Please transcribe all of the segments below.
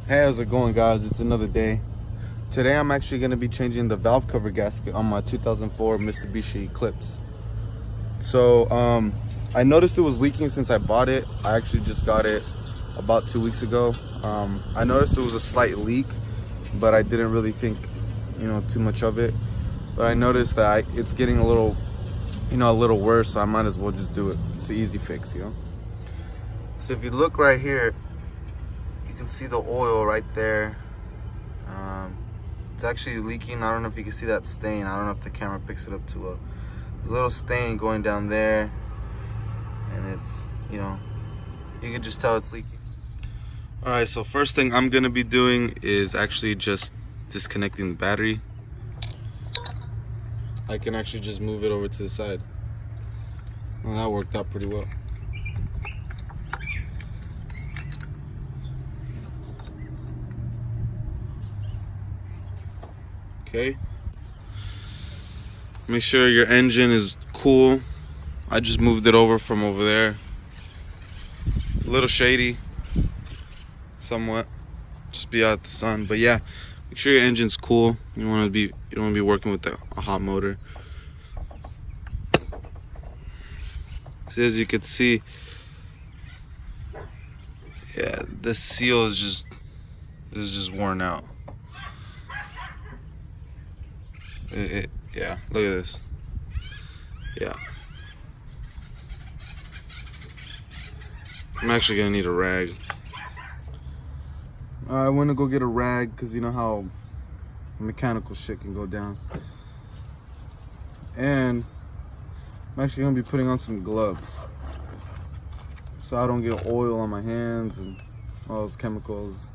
Hey, how's it going, guys? It's another day. Today I'm actually going to be changing the valve cover gasket on my 2004 Mitsubishi Eclipse. So I noticed it was leaking since I bought it. I actually just got it about 2 weeks ago. I noticed there was a slight leak, but I didn't really think too much of it. But I noticed that it's getting a little worse, so I might as well just do it. It's an easy fix. So if you look right here, you can see the oil right there. It's actually leaking. I don't know if you can see that stain. I don't know if the camera picks it up too well. There's a little stain going down there, and it's, you can just tell it's leaking. All right, so first thing I'm gonna be doing is actually just disconnecting the battery. I can actually just move it over to the side. Well, that worked out pretty well. Okay. Make sure your engine is cool. I just moved it over from over there. A little shady, somewhat. Just be out the sun, but yeah. Make sure your engine's cool. You don't want to be working with a hot motor. So as you can see, yeah, the seal is just worn out. Yeah, look at this. Yeah. I'm actually gonna need a rag. I want to go get a rag because you know how mechanical shit can go down. And I'm actually gonna be putting on some gloves so I don't get oil on my hands and all those chemicals.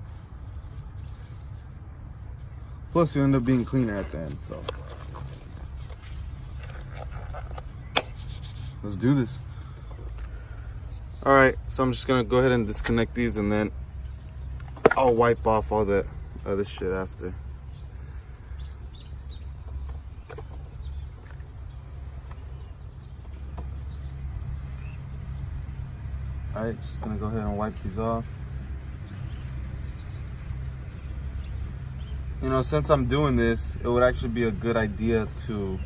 Plus, you end up being cleaner at the end. So let's do this. All right, so I'm just gonna go ahead and disconnect these, and then I'll wipe off all the other shit after. All right, just gonna go ahead and wipe these off. Since I'm doing this, it would actually be a good idea to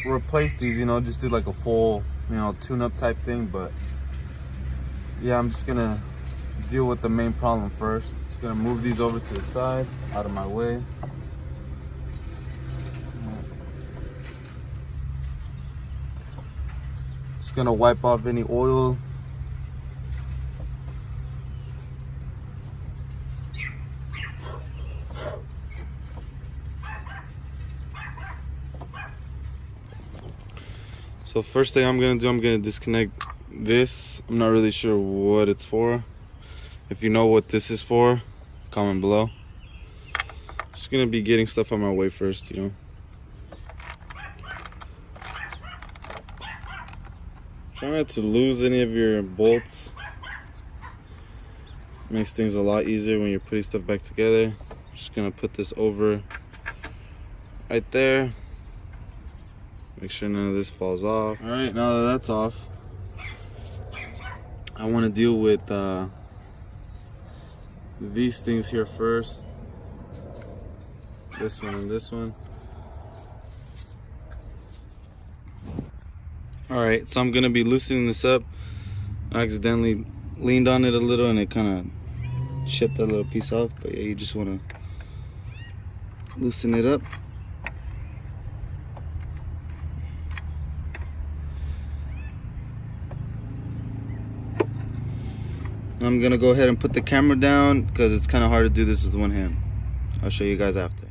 replace these, just do like a full, tune-up type thing. But yeah, I'm just gonna deal with the main problem first. Just gonna move these over to the side, out of my way. Just gonna wipe off any oil. So first thing I'm gonna do, I'm gonna disconnect this. I'm not really sure what it's for. If you know what this is for, comment below. Just gonna be getting stuff on my way first, Try not to lose any of your bolts. Makes things a lot easier when you're putting stuff back together. Just gonna put this over right there. Make sure none of this falls off. All right, now that that's off, I want to deal with these things here first. This one and this one. All right, so I'm gonna be loosening this up. I accidentally leaned on it a little and it kind of chipped that little piece off. But yeah, you just want to loosen it up. I'm gonna go ahead and put the camera down because it's kind of hard to do this with one hand. I'll show you guys after.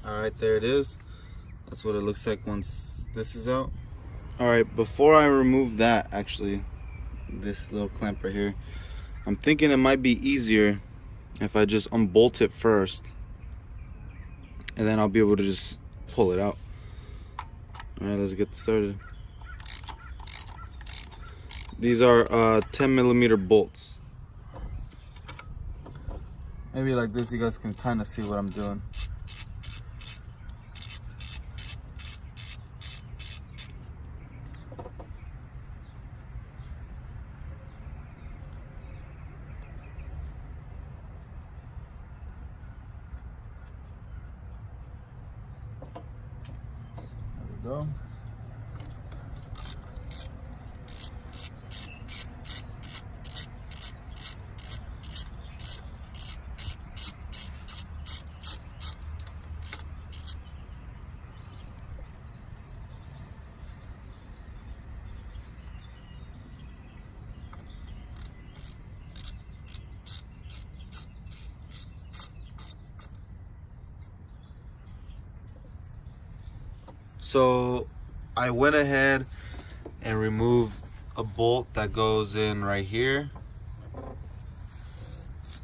All right, there it is. That's what it looks like once this is out. All right, before I remove that, actually, this little clamp right here, I'm thinking it might be easier if I just unbolt it first, and then I'll be able to just pull it out. All right, let's get started. These are 10mm bolts. Maybe like this, you guys can kind of see what I'm doing. go. So I went ahead and removed a bolt that goes in right here,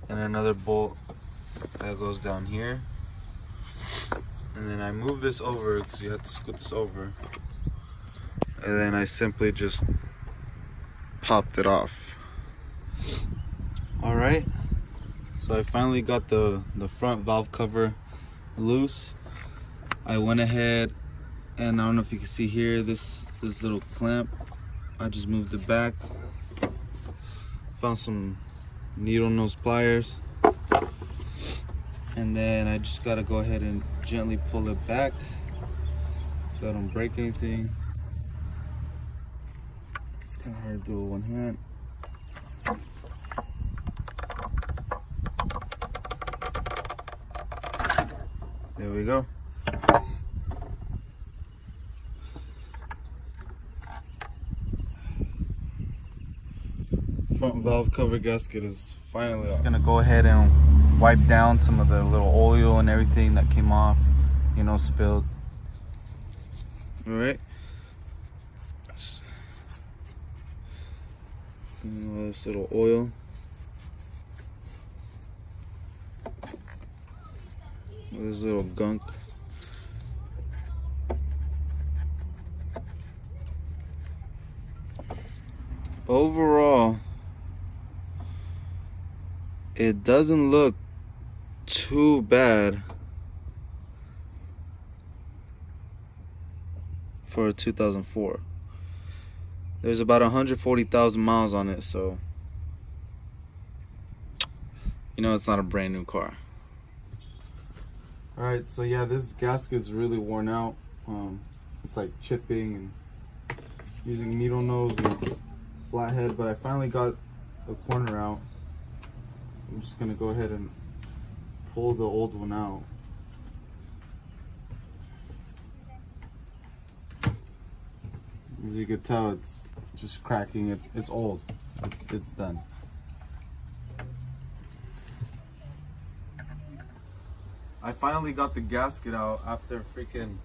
and another bolt that goes down here, and then I move this over because you have to scoot this over, and then I simply just popped it off. All right, so I finally got the front valve cover loose. I went ahead and I don't know if you can see here, this little clamp, I just moved it back. Found some needle nose pliers, and then I just gotta go ahead and gently pull it back so I don't break anything. It's kind of hard to do with one hand. There we go. Front valve cover gasket is finally off. Just gonna go ahead and wipe down some of the little oil and everything that came off, you know, spilled. All right. All this little oil. This little gunk. Overall, it doesn't look too bad for a 2004. There's about 140,000 miles on it, so you know it's not a brand new car. All right, so yeah, this gasket's really worn out. It's like chipping and using needle nose and flathead, but I finally got the corner out. I'm just gonna go ahead and pull the old one out. As you can tell, it's just cracking. It's old. It's done. I finally got the gasket out after freaking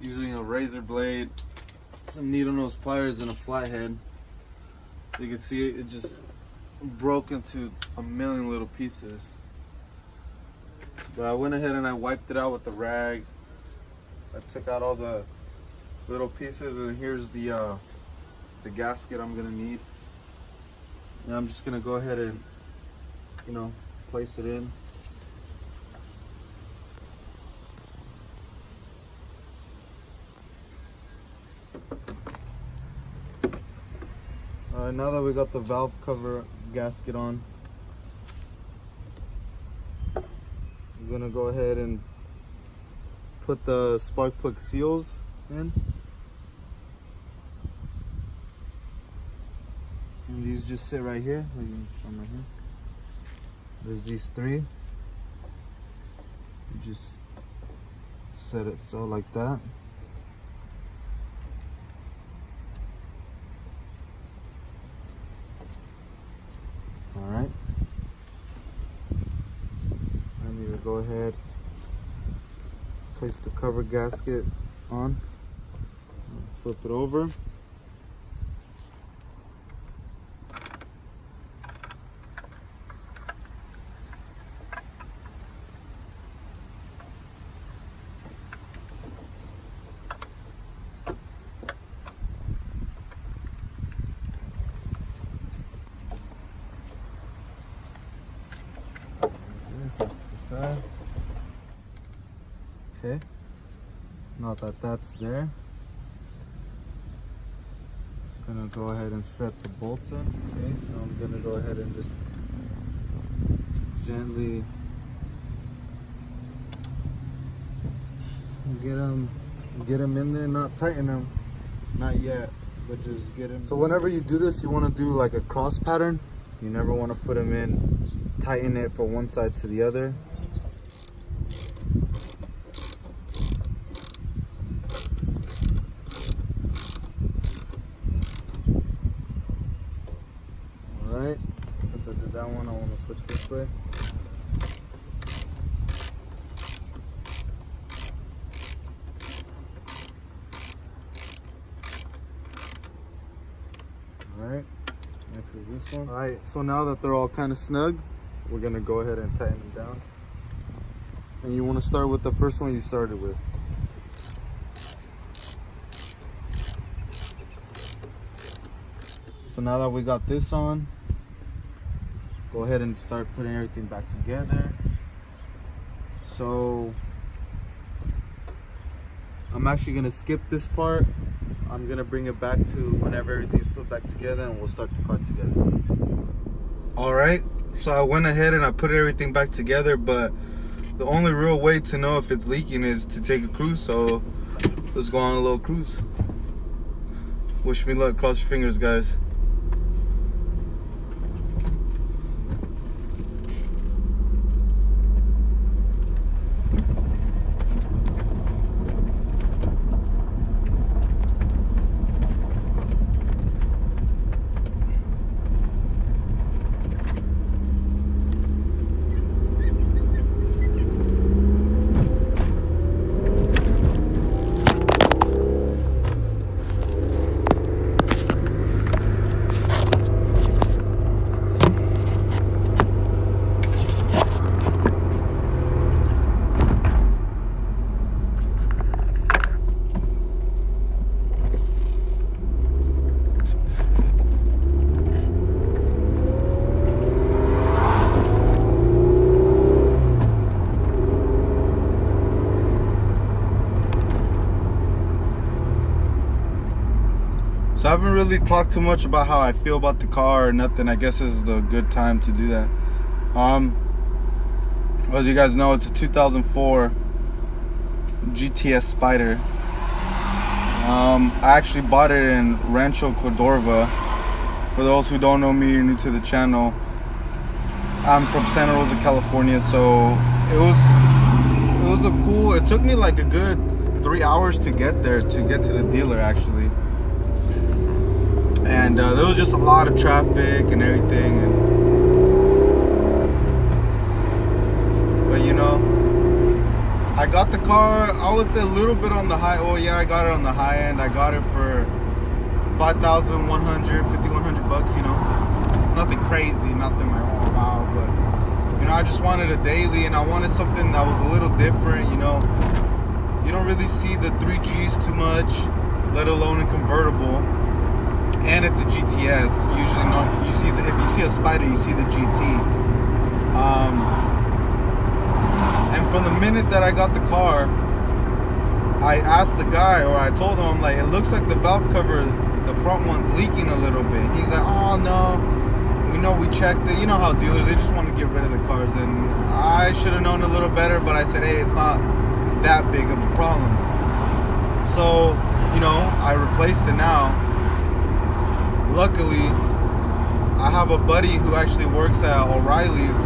using a razor blade, some needle nose pliers, and a flathead. You can see it just broke into a million little pieces. But I went ahead and I wiped it out with the rag. I took out all the little pieces, and here's the gasket I'm gonna need. And I'm just gonna go ahead and, you know, place it in. Alright, now that we got the valve cover gasket on, I'm gonna go ahead and put the spark plug seals in. And these just sit right here. Let me show them right here. There's these three. You just set it so like that. Alright. I need to go ahead, place the cover gasket on, flip it over. Off to the side. Okay, now that that's there, I'm gonna go ahead and set the bolts in. Okay, so I'm gonna go ahead and just gently get them Get them in there, not tighten them, not yet, but just get them. So whenever you do this, you want to do like a cross pattern. You never want to put them in, tighten it from one side to the other. Alright, since I did that one, I want to switch this way. Alright, next is this one. Alright, so now that they're all kind of snug, we're going to go ahead and tighten them down. And you want to start with the first one you started with. So now that we got this on, go ahead and start putting everything back together. So I'm actually going to skip this part. I'm going to bring it back to whenever everything's put back together, and we'll start the car together. Alright, so I went ahead and I put everything back together, but the only real way to know if it's leaking is to take a cruise. So let's go on a little cruise. Wish me luck. Cross your fingers, guys. So I haven't really talked too much about how I feel about the car or nothing. I guess this is a good time to do that. As you guys know, it's a 2004 GTS Spider. I actually bought it in Rancho Cordova. For those who don't know me, you're new to the channel, I'm from Santa Rosa, California. So it took me like a good 3 hours to get there, to get to the dealer actually. And there was just a lot of traffic and everything, but you know, I got the car, I would say a little bit on the high. Oh yeah, I got it on the high end. I got it for $5,100 you know. It's nothing crazy, nothing like oh wow, but you know, I just wanted a daily, and I wanted something that was a little different. You know, you don't really see the 3Gs too much, let alone a convertible. And it's a GTS. Usually, you see if you see a Spider, you see the GT. And from the minute that I got the car, I asked the guy, or I told him, I'm like, it looks like the valve cover, the front one's leaking a little bit. He's like, oh no, we checked it. You know how dealers, they just want to get rid of the cars, and I should have known a little better. But I said, hey, it's not that big of a problem. So you know, I replaced it now. Luckily, I have a buddy who actually works at O'Reilly's,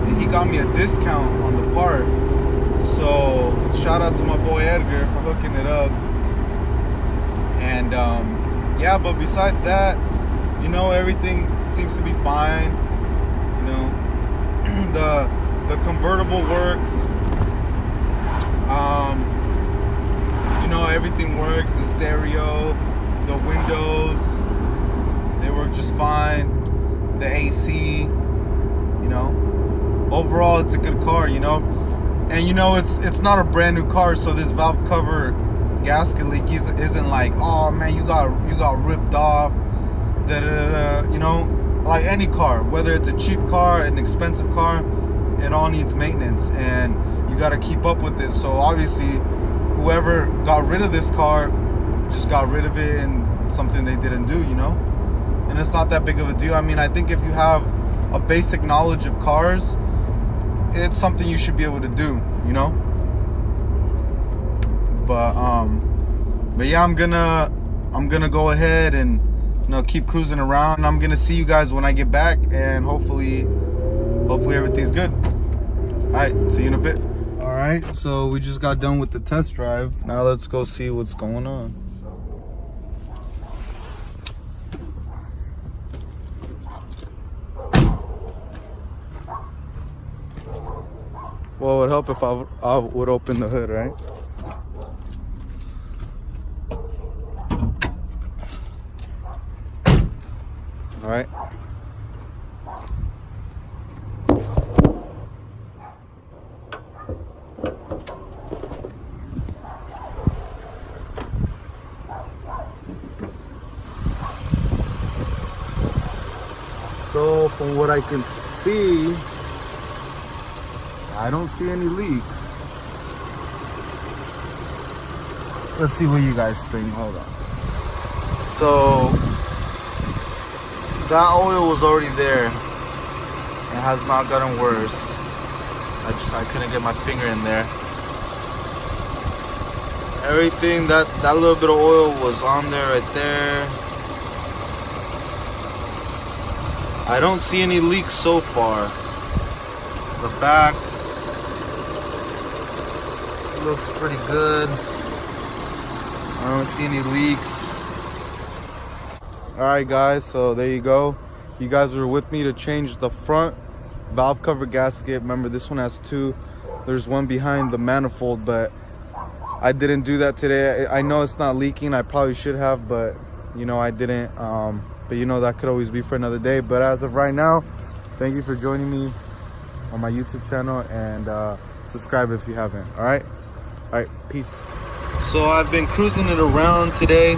and he got me a discount on the part. So shout out to my boy Edgar for hooking it up. And yeah, but besides that, you know, everything seems to be fine. You know, the convertible works. You know, everything works. The stereo, the windows, they work just fine. The AC, you know, overall it's a good car, you know. And you know, it's not a brand new car, so this valve cover gasket leak isn't like, oh man, you got ripped off, you know, like any car, whether it's a cheap car, an expensive car, it all needs maintenance, and you got to keep up with it. So obviously, whoever got rid of this car just got rid of it, and something they didn't do, you know. And it's not that big of a deal. I mean, I think if you have a basic knowledge of cars, it's something you should be able to do, you know. But yeah, I'm gonna go ahead and keep cruising around. I'm gonna see you guys when I get back, and hopefully everything's good. All right, see you in a bit. All right, so we just got done with the test drive. Now let's go see what's going on. Well, it would help if I would open the hood, right? All right. So from what I can see, I don't see any leaks. Let's see what you guys think. Hold on. So that oil was already there. It has not gotten worse. I couldn't get my finger in there. Everything, that little bit of oil was on there right there. I don't see any leaks so far. The back looks pretty good. I don't see any leaks. Alright guys, so there you go. You guys are with me to change the front valve cover gasket. Remember, this one has two. There's one behind the manifold, but I didn't do that today. I know it's not leaking. I probably should have, but I didn't. But that could always be for another day. But as of right now, thank you for joining me on my YouTube channel, and subscribe if you haven't. All right, peace. So I've been cruising it around today.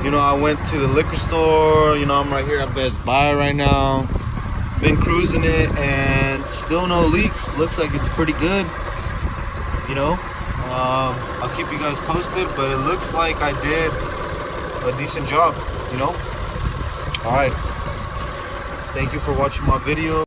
I went to the liquor store. I'm right here at Best Buy right now. Been cruising it and still no leaks. Looks like it's pretty good. I'll keep you guys posted, but it looks like I did a decent job. All right. Thank you for watching my video.